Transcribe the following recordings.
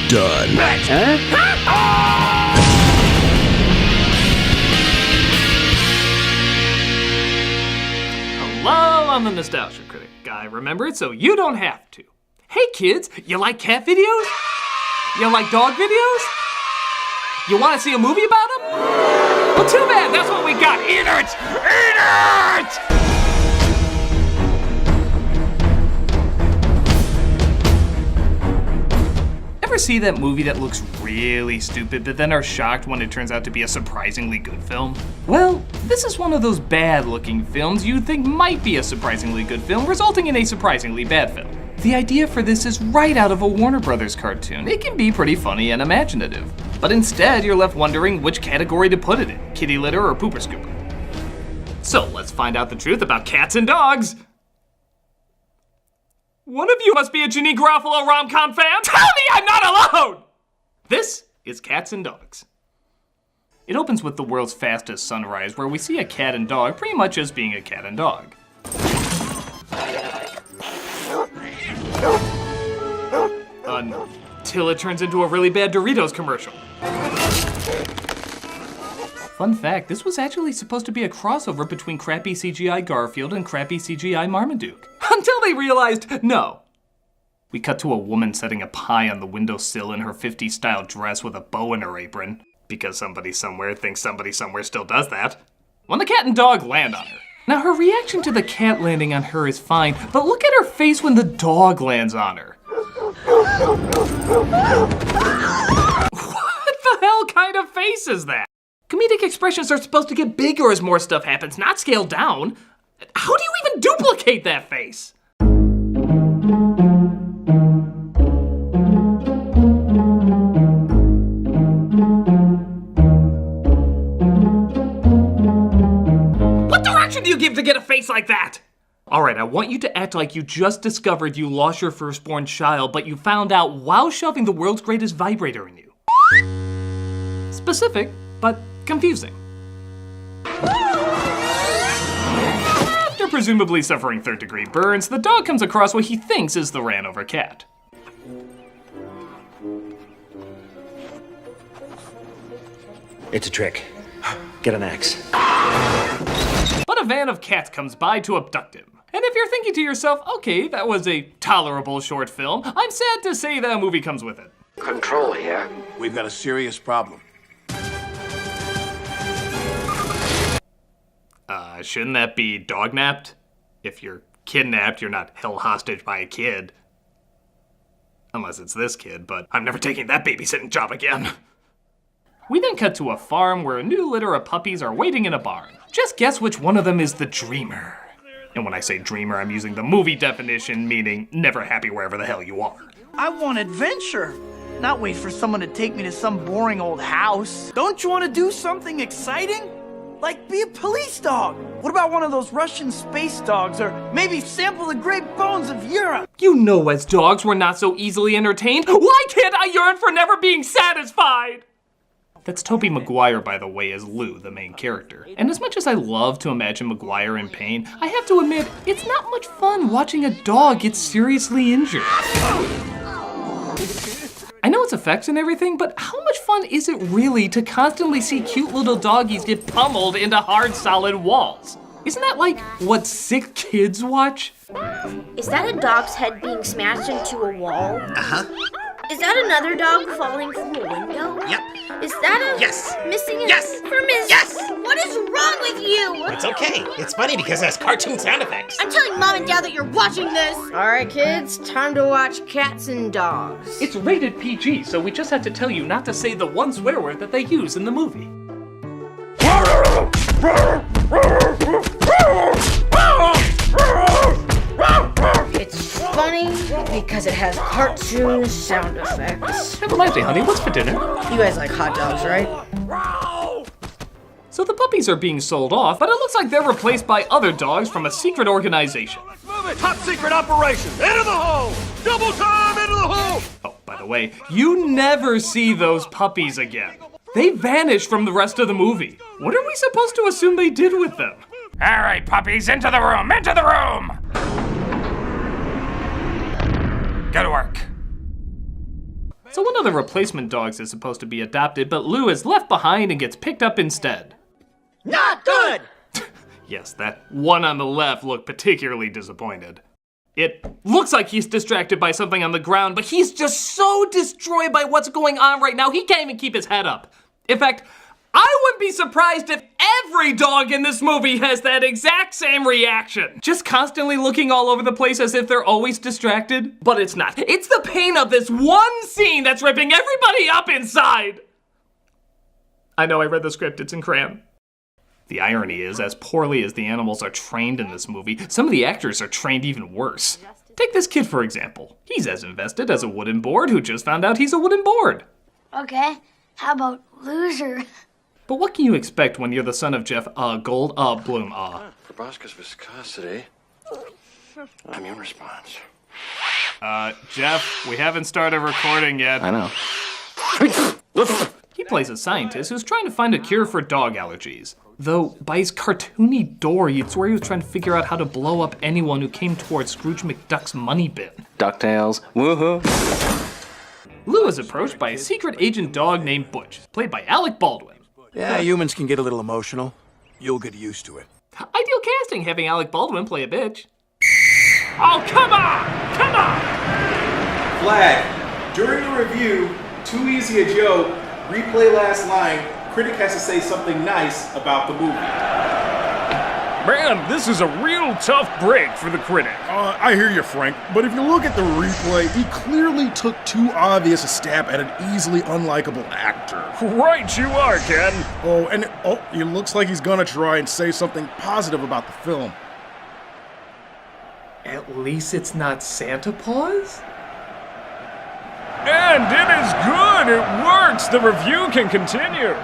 done. Hello, I'm the Nostalgia Critic guy. Remember it so you don't have to. Hey kids, you like cat videos? You like dog videos? You want to see a movie about them? Well, too bad, that's what we got. Eat it! Eat it! Ever see that movie that looks really stupid, but then are shocked when it turns out to be a surprisingly good film? Well, this is one of those bad-looking films you'd think might be a surprisingly good film, resulting in a surprisingly bad film. The idea for this is right out of a Warner Brothers cartoon. It can be pretty funny and imaginative. But instead, you're left wondering which category to put it in, kitty litter or pooper scooper. So let's find out the truth about cats and dogs. One of you must be a Ginny Garofalo rom-com fan. Tell me I'm not alone! This is Cats and Dogs. It opens with the world's fastest sunrise, where we see a cat and dog pretty much as being a cat and dog. Until it turns into a really bad Doritos commercial. Fun fact, this was actually supposed to be a crossover between crappy CGI Garfield and crappy CGI Marmaduke. Until they realized, no. We cut to a woman setting a pie on the windowsill in her 50s style dress with a bow in her apron, because somebody somewhere thinks somebody somewhere still does that, when the cat and dog land on her. Now her reaction to the cat landing on her is fine, but look at her face when the dog lands on her. What the hell kind of face is that? Comedic expressions are supposed to get bigger as more stuff happens, not scaled down. How do you even duplicate that face? What direction do you give to get a face like that? Alright, I want you to act like you just discovered you lost your firstborn child, but you found out while shoving the world's greatest vibrator in you. Specific, but confusing. After presumably suffering third-degree burns, the dog comes across what he thinks is the ran-over cat. It's a trick. Get an axe. But a van of cats comes by to abduct him. And if you're thinking to yourself, okay, that was a tolerable short film, I'm sad to say that a movie comes with it. Control here. We've got a serious problem. Shouldn't that be dog-napped? If you're kidnapped, you're not held hostage by a kid. Unless it's this kid, but I'm never taking that babysitting job again. We then cut to a farm where a new litter of puppies are waiting in a barn. Just guess which one of them is the dreamer. And when I say dreamer, I'm using the movie definition, meaning never happy wherever the hell you are. I want adventure, not wait for someone to take me to some boring old house. Don't you want to do something exciting? Like be a police dog. What about one of those Russian space dogs, or maybe sample the great bones of Europe? You know as dogs we're not so easily entertained. Why can't I yearn for never being satisfied? That's Tobey Maguire, by the way, as Lou, the main character. And as much as I love to imagine Maguire in pain, I have to admit, it's not much fun watching a dog get seriously injured. I know it's effects and everything, but how much fun is it really to constantly see cute little doggies get pummeled into hard, solid walls? Isn't that like what sick kids watch? Is that a dog's head being smashed into a wall? Uh-huh. Is that another dog falling from a window? Yep. Is that a missing a from his... Yes! What is wrong with you? It's okay. It's funny because it has cartoon sound effects. I'm telling Mom and Dad that you're watching this. All right, kids, time to watch Cats and Dogs. It's rated PG, so we just have to tell you not to say the one swear word that they use in the movie. It's funny because it has cartoon sound effects. That reminds me, honey, what's for dinner? You guys like hot dogs, right? So the puppies are being sold off, but it looks like they're replaced by other dogs from a secret organization. Move it! Top secret operation! Into the hole! Double time into the hole! Oh, by the way, you never see those puppies again. They vanish from the rest of the movie. What are we supposed to assume they did with them? All right, puppies, into the room, into the room! Go to work. So one of the replacement dogs is supposed to be adopted, but Lou is left behind and gets picked up instead. Not good! Yes, that one on the left looked particularly disappointed. It looks like he's distracted by something on the ground, but he's just so destroyed by what's going on right now, he can't even keep his head up. In fact, I wouldn't be surprised if every dog in this movie has that exact same reaction. Just constantly looking all over the place as if they're always distracted. But it's not. It's the pain of this one scene that's ripping everybody up inside. I know I read the script, it's in crayon. The irony is, as poorly as the animals are trained in this movie, some of the actors are trained even worse. Take this kid, for example. He's as invested as a wooden board who just found out he's a wooden board. Okay, how about loser? But what can you expect when you're the son of Jeff Bloom? Proboscis viscosity. Immune response. Jeff, we haven't started recording yet. I know. He plays a scientist who's trying to find a cure for dog allergies. Though, by his cartoony door, you'd swear he was trying to figure out how to blow up anyone who came towards Scrooge McDuck's money bin. DuckTales, woohoo. Lou is approached by a secret agent dog named Butch, played by Alec Baldwin. Yeah, humans can get a little emotional. You'll get used to it. Ideal casting, having Alec Baldwin play a bitch. Oh, come on! Come on! Flag. During the review, too easy a joke, replay last line, Critic has to say something nice about the movie. Man, this is a real tough break for the critic. I hear you, Frank, but if you look at the replay, he clearly took too obvious a stab at an easily unlikable actor. Right you are, Ken. It looks like he's gonna try and say something positive about the film. At least it's not Santa Paws? And it is good, it works. The review can continue.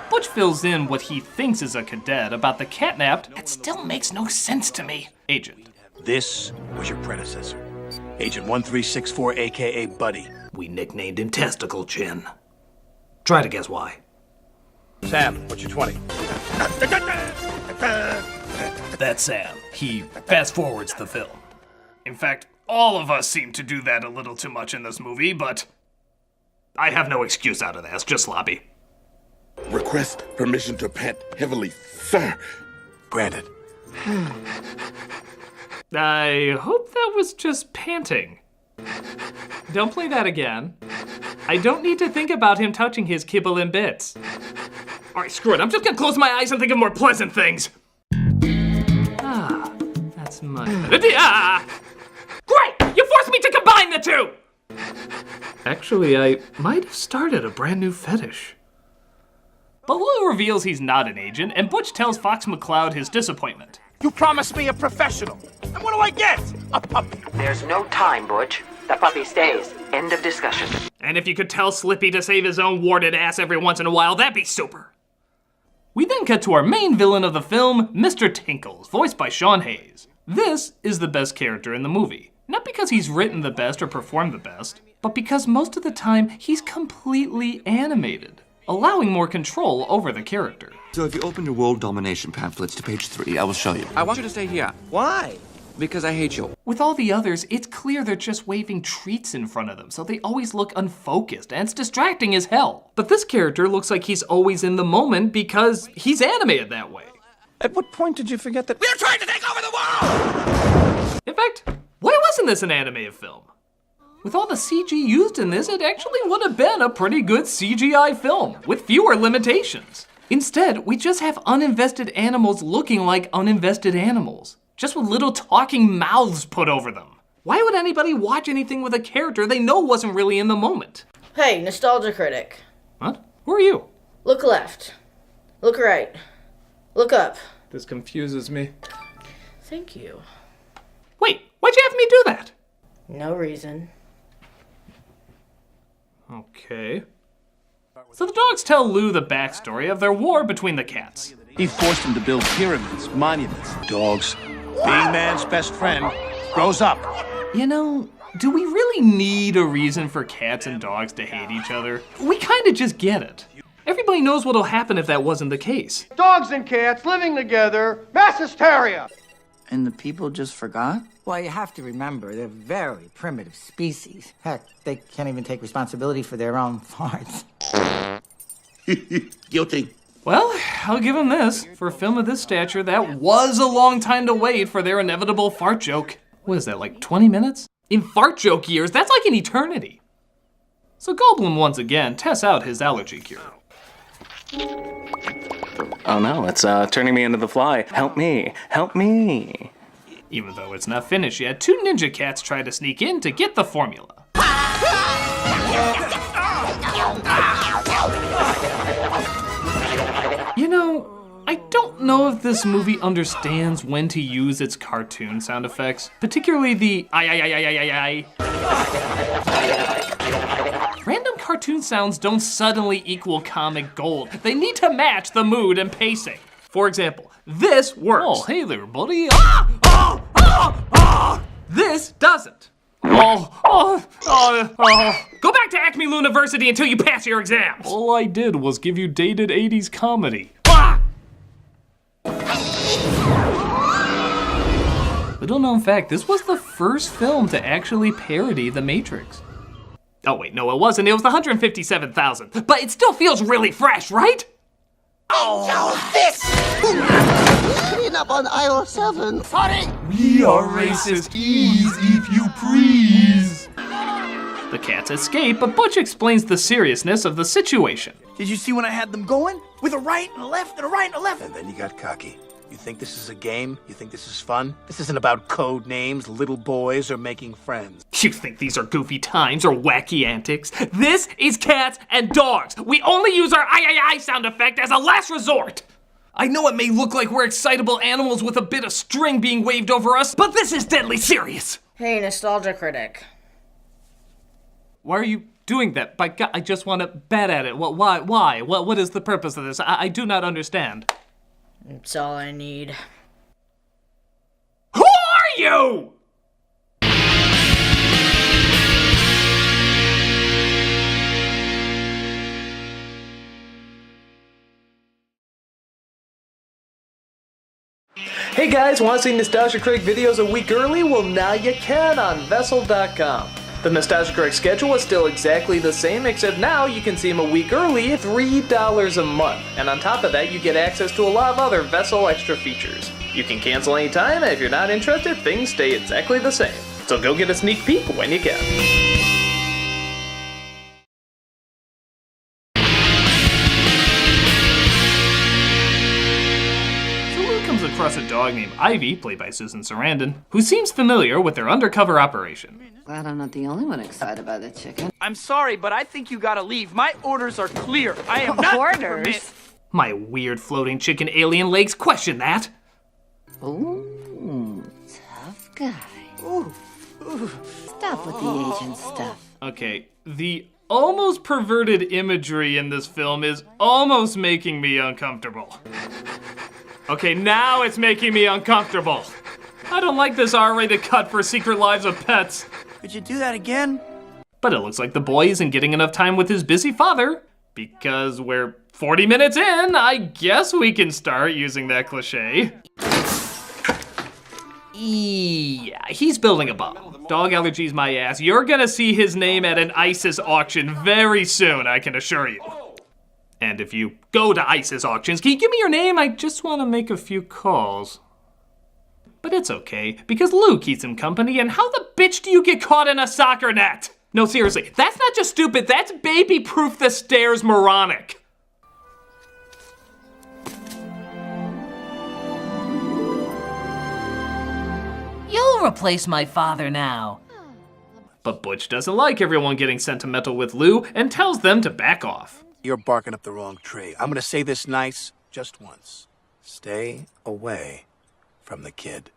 Butch fills in what he thinks is a cadet about the catnapped. It still makes no sense to me. Agent. This was your predecessor, Agent 1364, aka Buddy. We nicknamed him Testicle Chin. Try to guess why. Sam, what's your 20? That's Sam. He fast forwards the film. In fact, all of us seem to do that a little too much in this movie, but I have no excuse out of that. It's just sloppy. Request permission to pant heavily, sir. Granted. I hope that was just panting. Don't play that again. I don't need to think about him touching his kibble in bits. Alright, screw it. I'm just gonna close my eyes and think of more pleasant things. That's much better. Great! You forced me to combine the two! Actually, I might have started a brand new fetish. But Lou reveals he's not an agent, and Butch tells Fox McCloud his disappointment. You promised me a professional. And what do I get? A puppy. There's no time, Butch. The puppy stays. End of discussion. And if you could tell Slippy to save his own warded ass every once in a while, that'd be super. We then cut to our main villain of the film, Mr. Tinkles, voiced by Sean Hayes. This is the best character in the movie. Not because he's written the best or performed the best, but because most of the time he's completely animated, allowing more control over the character. So if you open your world domination pamphlets to page 3, I will show you. I want you to stay here. Why? Because I hate you. With all the others, it's clear they're just waving treats in front of them, so they always look unfocused, and it's distracting as hell. But this character looks like he's always in the moment because he's animated that way. At what point did you forget that We're trying to take over the world! In fact, why wasn't this an animated film? With all the CG used in this, it actually would have been a pretty good CGI film, with fewer limitations. Instead, we just have uninvested animals looking like uninvested animals, just with little talking mouths put over them. Why would anybody watch anything with a character they know wasn't really in the moment? Hey, Nostalgia Critic. What? Who are you? Look left. Look right. Look up. This confuses me. Thank you. Wait, why'd you have me do that? No reason. Okay. So the dogs tell Lou the backstory of their war between the cats. he forced him to build pyramids, monuments? Dogs, being man's best friend, grows up. You know, do we really need a reason for cats and dogs to hate each other? We kinda just get it. Everybody knows what'll happen if that wasn't the case. Dogs and cats living together, mass hysteria. And the people just forgot? Well, you have to remember, they're very primitive species. Heck, they can't even take responsibility for their own farts. Guilty. Well, I'll give him this. For a film of this stature, that was a long time to wait for their inevitable fart joke. What is that, like 20 minutes? In fart joke years, that's like an eternity. So Goldblum once again tests out his allergy cure. Oh no, it's turning me into the fly. Help me, help me. Even though it's not finished yet, two ninja cats try to sneak in to get the formula. You know, I don't know if this movie understands when to use its cartoon sound effects, particularly the I. Random cartoon sounds don't suddenly equal comic gold. They need to match the mood and pacing. For example, this works. Oh, hey there, buddy. This doesn't. Go back to Acme University until you pass your exams. All I did was give you dated 80s comedy. Little known fact, this was the first film to actually parody The Matrix. Oh wait, no it wasn't, it was the 157,000. But it still feels really fresh, right? Oh, this! Clean up on aisle 7. Sorry! We are racist, ease if you please. The cats escape, but Butch explains the seriousness of the situation. Did you see when I had them going? With a right and a left and a right and a left. And then you got cocky. You think this is a game? You think this is fun? This isn't about code names, little boys, or making friends. You think these are goofy times or wacky antics? This is cats and dogs. We only use our I sound effect as a last resort. I know it may look like we're excitable animals with a bit of string being waved over us, but this is deadly serious. Hey, Nostalgia Critic. Why are you doing that? By God, I just want to bat at it. Why? What is the purpose of this? I do not understand. It's all I need. Who are you? Hey guys, want to see Nostalgia Critic videos a week early? Well, now you can on Vessel.com. The Nostalgia Critic schedule is still exactly the same, except now you can see them a week early at $3 a month. And on top of that, you get access to a lot of other Vessel extra features. You can cancel anytime, and if you're not interested, things stay exactly the same. So go get a sneak peek when you can. Across a dog named Ivy, played by Susan Sarandon, who seems familiar with their undercover operation. Glad I'm not the only one excited by the chicken. I'm sorry, but I think you gotta leave. My orders are clear. I am not orders. My weird floating chicken alien legs question that. Ooh, tough guy. Ooh. Stop with the agent stuff. Okay, the almost perverted imagery in this film is almost making me uncomfortable. Okay, now it's making me uncomfortable. I don't like this R-rated cut for Secret Lives of Pets. Could you do that again? But it looks like the boy isn't getting enough time with his busy father. Because we're 40 minutes in, I guess we can start using that cliche. Yeah, he's building a bomb. Dog allergies my ass. You're gonna see his name at an ISIS auction very soon, I can assure you. And if you go to ISIS auctions, can you give me your name? I just want to make a few calls. But it's okay, because Lou keeps him company, and how the bitch do you get caught in a soccer net? No, seriously, that's not just stupid, that's baby-proof the stairs moronic. You'll replace my father now. But Butch doesn't like everyone getting sentimental with Lou and tells them to back off. You're barking up the wrong tree. I'm gonna say this nice just once. Stay away from the kid.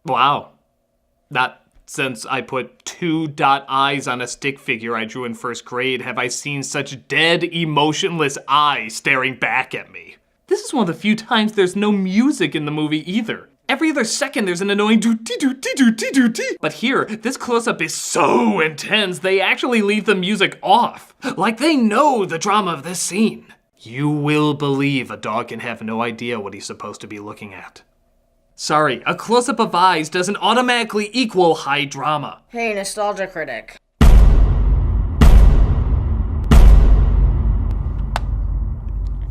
Wow. Not since I put 2 dot eyes on a stick figure I drew in first grade have I seen such dead, emotionless eyes staring back at me. This is one of the few times there's no music in the movie either. Every other second there's an annoying doo-dee-doo-dee-doo-dee-doo-dee. But here, this close-up is so intense, they actually leave the music off. Like they know the drama of this scene. You will believe a dog can have no idea what he's supposed to be looking at. Sorry, a close-up of eyes doesn't automatically equal high drama. Hey, Nostalgia Critic.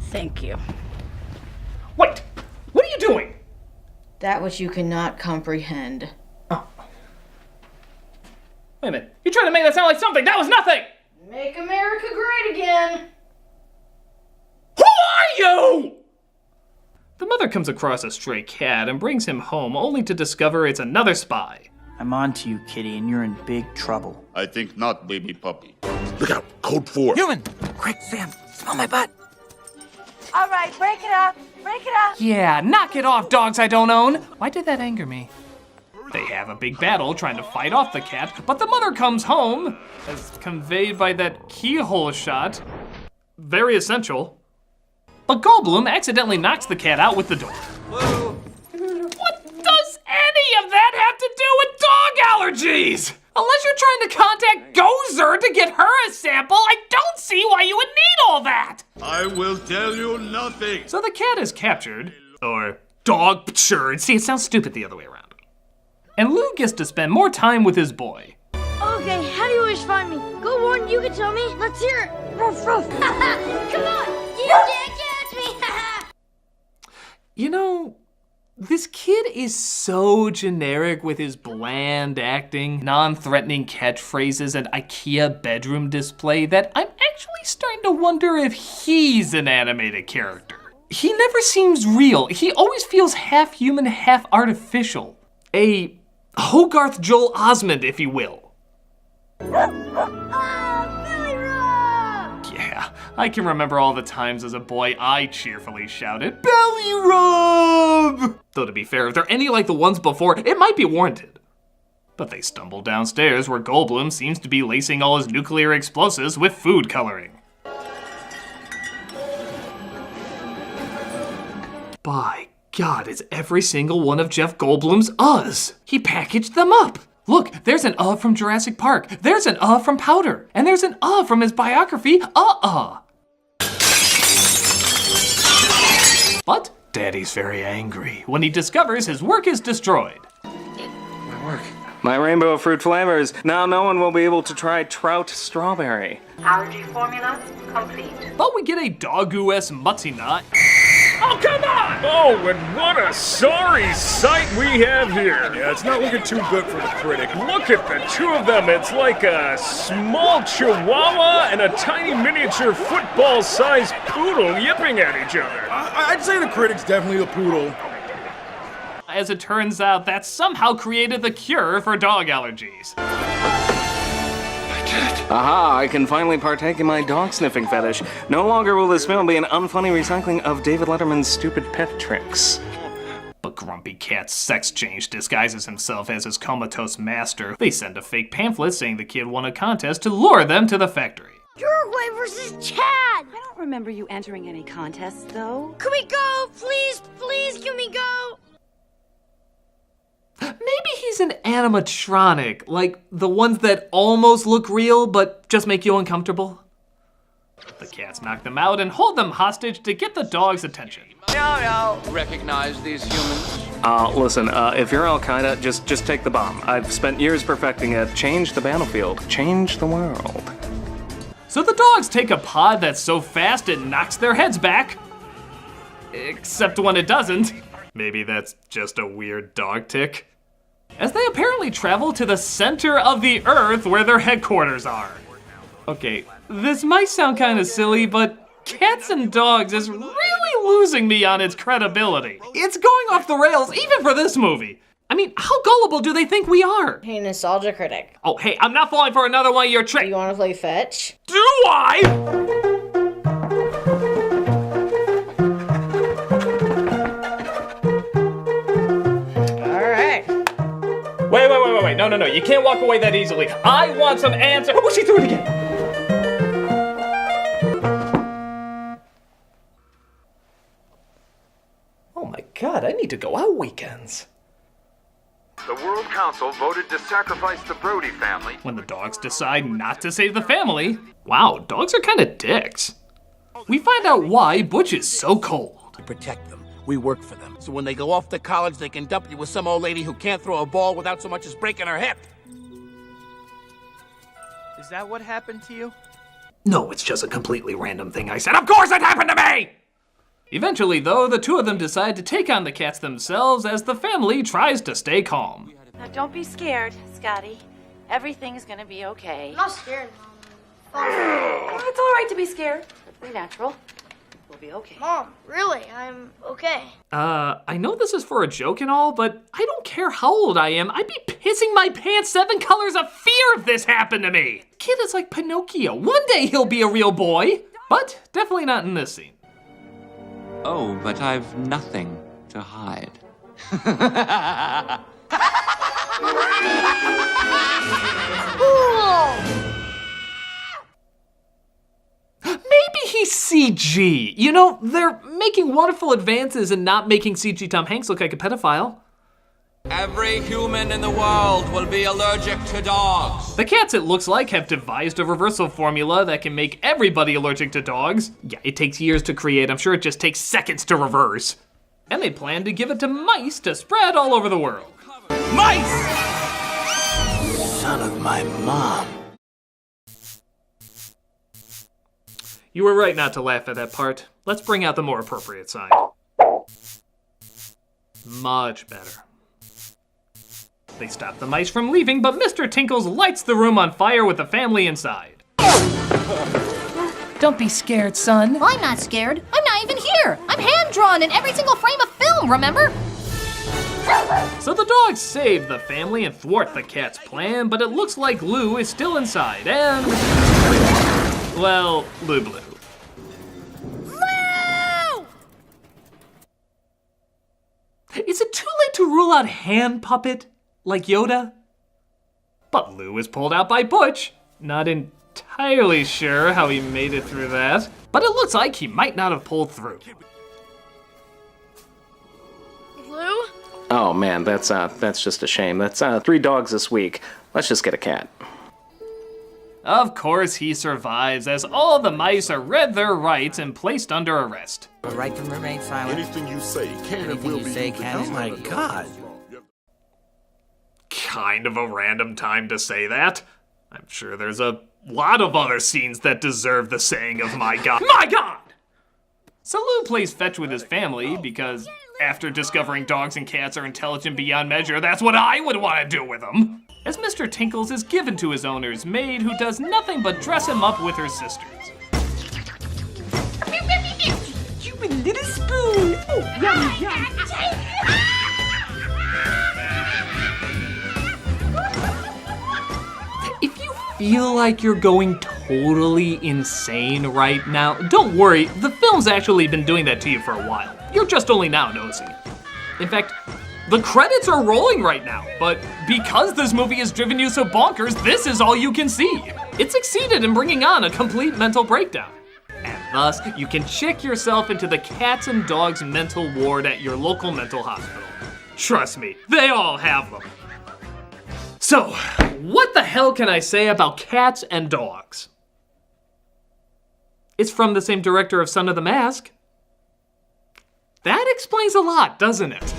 Thank you. Wait! What are you doing? That which you cannot comprehend. Oh. Wait a minute. You're trying to make that sound like something! That was nothing! Make America great again! Who are you?! The mother comes across a stray cat and brings him home only to discover it's another spy. I'm on to you, kitty, and you're in big trouble. I think not, baby puppy. Look out, code 4. Human! Quick, Sam, smell my butt. All right, break it up. Break it up. Yeah, knock it off, dogs I don't own! Why did that anger me? They have a big battle trying to fight off the cat, but the mother comes home, as conveyed by that keyhole shot. Very essential. But Goldblum accidentally knocks the cat out with the door. What does any of that have to do with dog allergies? Unless you're trying to contact Gozer to get her a sample, I don't see why you would need all that. I will tell you nothing. So the cat is captured, or dog-ptured. See, it sounds stupid the other way around. And Lou gets to spend more time with his boy. Okay, how do you always find me? Go, Warren, you can tell me. Let's hear it. Ruff, ruff. Come on, you can't catch me. You know, this kid is so generic with his bland acting, non-threatening catchphrases, and IKEA bedroom display that I'm actually starting to wonder if he's an animated character. He never seems real. He always feels half human, half artificial. A Hogarth Joel Osment, if you will. Yeah, I can remember all the times as a boy I cheerfully shouted, "Belly rub!" Though to be fair, if they're any like the ones before, it might be warranted. But they stumble downstairs where Goldblum seems to be lacing all his nuclear explosives with food coloring. By God, it's every single one of Jeff Goldblum's uhs. He packaged them up. Look, there's an from Jurassic Park. There's an from Powder. And there's an from his biography, But Daddy's very angry when he discovers his work is destroyed. My work. My rainbow of fruit flavors. Now no one will be able to try trout strawberry. Allergy formula complete. But we get a dog-oo-s mutsy knot. Oh, come on! Oh, and what a sorry sight we have here. Yeah, it's not looking too good for the critic. Look at the two of them. It's like a small chihuahua and a tiny miniature football-sized poodle yipping at each other. I'd say the critic's definitely the poodle. As it turns out, that somehow created the cure for dog allergies. Aha, I can finally partake in my dog sniffing fetish. No longer will this film be an unfunny recycling of David Letterman's stupid pet tricks. But Grumpy Cat's sex change disguises himself as his comatose master. They send a fake pamphlet saying the kid won a contest to lure them to the factory. Uruguay versus Chad. I don't remember you entering any contests, though. Can we go? Please, please, can we go? Maybe he's an animatronic, like the ones that almost look real but just make you uncomfortable. The cats knock them out and hold them hostage to get the dog's attention. No. Recognize these humans? Listen, if you're Al-Qaeda, just take the bomb. I've spent years perfecting it. Change the battlefield. Change the world. So the dogs take a pod that's so fast it knocks their heads back. Except when it doesn't. Maybe that's just a weird dog tick. As they apparently travel to the center of the Earth where their headquarters are. Okay, this might sound kind of silly, but Cats and Dogs is really losing me on its credibility. It's going off the rails even for this movie. I mean, how gullible do they think we are? Hey, Nostalgia Critic. Oh, hey, I'm not falling for another one of your tricks. Do you want to play fetch? Do I? Wait, no, you can't walk away that easily. I want some answer. Oh, she threw it again. Oh my God, I need to go out weekends. The World Council voted to sacrifice the Brody family. When the dogs decide not to save the family. Wow, dogs are kind of dicks. we find out why Butch is so cold. We protect them. We work for them. So when they go off to college, they can dump you with some old lady who can't throw a ball without so much as breaking her hip. Is that what happened to you? No, it's just a completely random thing I said. Of course it happened to me! Eventually, though, the two of them decide to take on the cats themselves as the family tries to stay calm. Now don't be scared, Scotty. Everything's gonna be okay. I'm not scared, Mom. It's all right to be scared. Perfectly natural. We'll be okay. Mom, really, I'm okay. I know this is for a joke and all, but I don't care how old I am. I'd be pissing my pants 7 colors of fear if this happened to me. The kid is like Pinocchio. One day he'll be a real boy, but definitely not in this scene. Oh, but I've nothing to hide. Maybe he's CG. You know, they're making wonderful advances in not making CG Tom Hanks look like a pedophile. Every human in the world will be allergic to dogs. The cats, it looks like, have devised a reversal formula that can make everybody allergic to dogs. Yeah, it takes years to create. I'm sure it just takes seconds to reverse. And they plan to give it to mice to spread all over the world. Mice! Son of my mom. You were right not to laugh at that part. Let's bring out the more appropriate side. Much better. They stop the mice from leaving, but Mr. Tinkles lights the room on fire with the family inside. Don't be scared, son. I'm not scared. I'm not even here. I'm hand-drawn in every single frame of film, remember? So the dogs save the family and thwart the cat's plan, but it looks like Lou is still inside, and... well, Lou Blue. Lou! Is it too late to rule out hand puppet? Like Yoda? But Lou is pulled out by Butch. Not entirely sure how he made it through that, but it looks like he might not have pulled through. Lou? Oh man, that's just a shame. That's 3 dogs this week. Let's just get a cat. Of course he survives, as all the mice are read their rights and placed under arrest. The right to remain silent. Anything you say can and will be used Oh my God. Kind of a random time to say that. I'm sure there's a lot of other scenes that deserve the saying of my God. My God! So Lou plays fetch with his family because after discovering dogs and cats are intelligent beyond measure, that's what I would want to do with them. As Mr. Tinkles is given to his owner's maid, who does nothing but dress him up with her sisters. You a little spoon. Oh, yummy, yummy. If you feel like you're going totally insane right now, don't worry, the film's actually been doing that to you for a while. You're just only now noticing. In fact, the credits are rolling right now, but because this movie has driven you so bonkers, this is all you can see. It succeeded in bringing on a complete mental breakdown. And thus, you can check yourself into the cats and dogs mental ward at your local mental hospital. Trust me, they all have them. So, what the hell can I say about cats and dogs? It's from the same director of Son of the Mask. That explains a lot, doesn't it?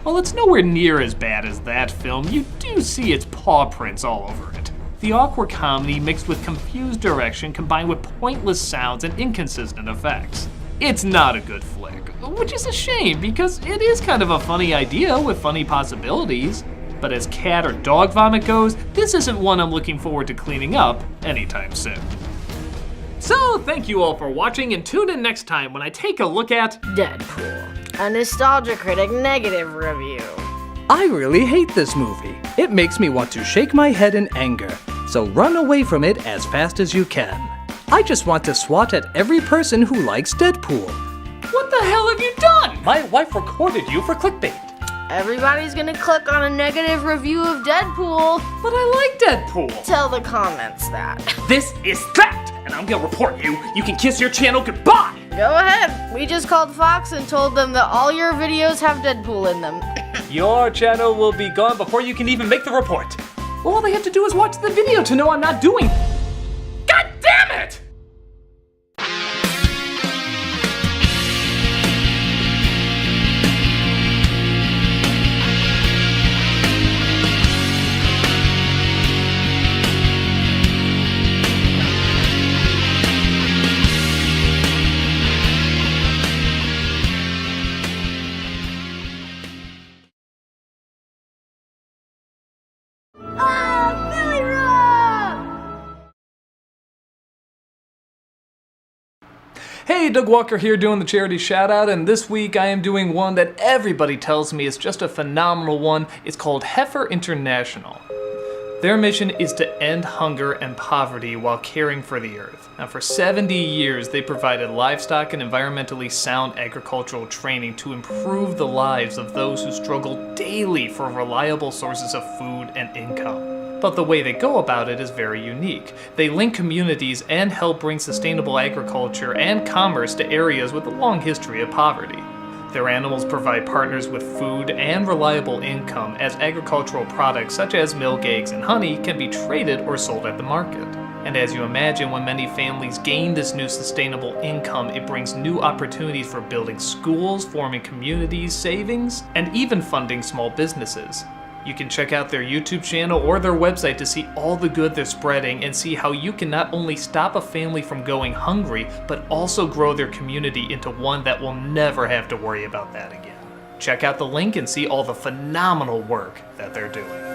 While it's nowhere near as bad as that film, you do see its paw prints all over it. The awkward comedy mixed with confused direction combined with pointless sounds and inconsistent effects. It's not a good flick, which is a shame because it is kind of a funny idea with funny possibilities. But as cat or dog vomit goes, this isn't one I'm looking forward to cleaning up anytime soon. So thank you all for watching, and tune in next time when I take a look at Deadpool, a Nostalgia Critic negative review. I really hate this movie. It makes me want to shake my head in anger, so run away from it as fast as you can. I just want to swat at every person who likes Deadpool. What the hell have you done? My wife recorded you for clickbait. Everybody's gonna click on a negative review of Deadpool. But I like Deadpool. Tell the comments that. This is that, and I'm gonna report you. You can kiss your channel goodbye. Go ahead. We just called Fox and told them that all your videos have Deadpool in them. Your channel will be gone before you can even make the report. All they have to do is watch the video to know I'm not doing. God damn it! Hey, Doug Walker here doing the charity shout out, and this week I am doing one that everybody tells me is just a phenomenal one. It's called Heifer International. Their mission is to end hunger and poverty while caring for the earth. Now, for 70 years, they provided livestock and environmentally sound agricultural training to improve the lives of those who struggle daily for reliable sources of food and income. But the way they go about it is very unique. They link communities and help bring sustainable agriculture and commerce to areas with a long history of poverty. Their animals provide partners with food and reliable income, as agricultural products such as milk, eggs, and honey can be traded or sold at the market. And as you imagine, when many families gain this new sustainable income, it brings new opportunities for building schools, forming communities, savings, and even funding small businesses. You can check out their YouTube channel or their website to see all the good they're spreading and see how you can not only stop a family from going hungry, but also grow their community into one that will never have to worry about that again. Check out the link and see all the phenomenal work that they're doing.